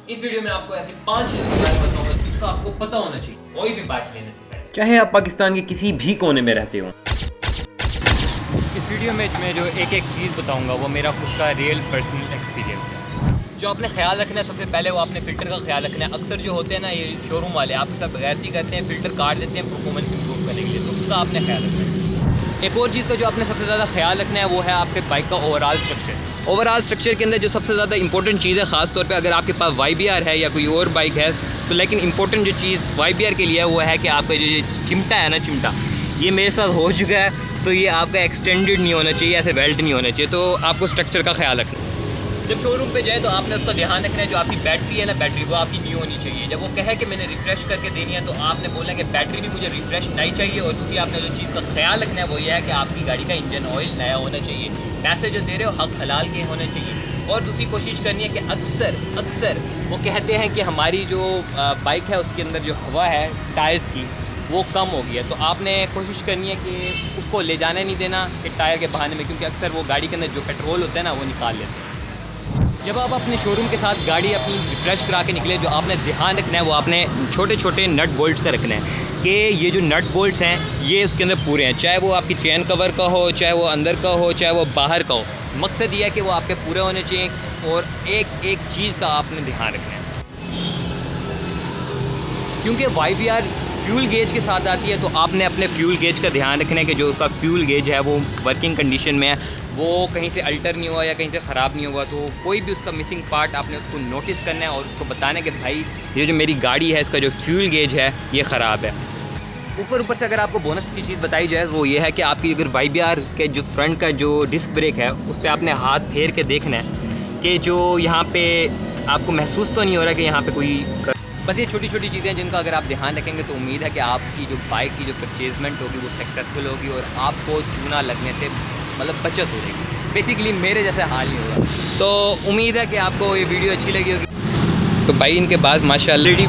इस वीडियो में आपको ऐसी 5 चीज़ों के बारे में बताऊंगा जिसका आपको पता होना चाहिए कोई भी बाइक लेने से पहले, चाहे आप पाकिस्तान के किसी भी कोने में रहते हो। इस वीडियो में मैं जो एक चीज़ बताऊंगा वो मेरा खुद का रियल पर्सनल एक्सपीरियंस है। जो आपने ख्याल रखना है सबसे पहले वो आपने फ़िल्टर का ख्याल रखना है। अक्सर जो होते हैं ना ये शोरूम वाले आपके साथ बगैरती करते हैं, फ़िल्टर काट देते हैं परफॉर्मेंस इंप्रूव करने के लिए, तो उसका आपने ख्याल रखना है। एक और चीज़ का जो आपने सबसे ज़्यादा ख्याल रखना है वो है आपके बाइक का ओवरऑल स्ट्रक्चर। ओवरऑल स्ट्रक्चर के अंदर जो सबसे ज़्यादा इंपॉर्टेंट चीज़ है, ख़ास तौर पे अगर आपके पास YBR है या कोई और बाइक है तो, लेकिन इंपॉर्टेंट जो चीज़ YBR के लिए है वो है कि आपका जो ये चिमटा है ना, चिमटा ये मेरे साथ हो चुका है, तो ये आपका एक्सटेंडेड नहीं होना चाहिए, ऐसे वेल्ट नहीं होना चाहिए, तो आपको स्ट्रक्चर का ख्याल रखना है। जब शोरूम पे जाए तो आपने उसका ध्यान रखना है, जो आपकी बैटरी है ना, बैटरी वो आपकी न्यू होनी चाहिए। जब वो कहे कि मैंने रिफ़्रेश करके देनी है तो आपने बोलना है कि बैटरी भी मुझे रिफ़्रेश नहीं चाहिए। और दूसरी आपने जो चीज़ का ख्याल रखना है वो ये है कि आपकी गाड़ी का इंजन ऑयल नया होना चाहिए, पैसे जो दे रहे हो हक हलाल के होने चाहिए। और दूसरी कोशिश करनी है कि अक्सर वो कहते हैं कि हमारी जो बाइक है उसके अंदर जो हवा है टायर्स की वो कम हो गई है, तो आपने कोशिश करनी है कि उसको ले जाने नहीं देना कि टायर के बहाने में, क्योंकि अक्सर वो गाड़ी के अंदर जो पेट्रोल होता है ना वो निकाल लेते हैं। जब आप अपने शोरूम के साथ गाड़ी अपनी रिफ़्रेश करा के निकले, जो आपने ध्यान रखना है वो आपने छोटे छोटे नट बोल्ट्स का रखना है कि ये जो नट बोल्ट्स हैं ये उसके अंदर पूरे हैं, चाहे वो आपकी चेन कवर का हो, चाहे वो अंदर का हो, चाहे वो बाहर का हो। मकसद ये है कि वो आपके पूरे होने चाहिए। और एक चीज़ का आपने ध्यान रखना है, क्योंकि YBR फ्यूल गेज के साथ आती है, तो आपने अपने फ्यूल गेज का ध्यान रखना है कि जो उसका फ्यूल गेज है वो वर्किंग कंडीशन में है, वो कहीं से अल्टर नहीं हुआ या कहीं से ख़राब नहीं हुआ। तो कोई भी उसका मिसिंग पार्ट आपने उसको नोटिस करना है और उसको बताना है कि भाई ये जो मेरी गाड़ी है इसका जो फ्यूल गेज है ये ख़राब है। ऊपर से अगर आपको बोनस की चीज़ बताई जाए वो ये है कि आपकी अगर YBR के जो फ्रंट का जो डिस्क ब्रेक है उस पर आपने हाथ फेर के देखना है कि जो यहाँ पे आपको महसूस तो नहीं हो रहा कि यहाँ पे कोई। बस ये छोटी छोटी चीज़ें हैं जिनका अगर आप ध्यान रखेंगे तो उम्मीद है कि आपकी जो बाइक की जो परचेजमेंट होगी वो सक्सेसफुल होगी और आपको चूना लगने से मतलब बचत हो जाएगी। बेसिकली मेरे जैसे हाल नहीं होगा। तो उम्मीद है कि आपको ये वीडियो अच्छी लगी होगी। तो भाई इनके बाद माशाल्लाह लेडी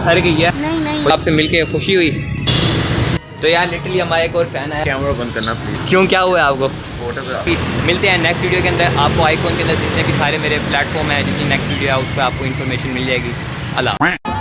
हर गई है, नहीं। आपसे मिलके खुशी हुई। तो यार लिटरली हमारा एक और फैन है। कैमरा बंद करना प्लीज़। क्यों, क्या हुआ है आपको? फोटोग्राफ। मिलते हैं नेक्स्ट वीडियो के अंदर। आपको आइकॉन के अंदर जितने भी सारे मेरे प्लेटफॉर्म हैं, जितनी नेक्स्ट वीडियो है उस पर आपको इन्फॉर्मेशन मिल जाएगी। अल्लाह।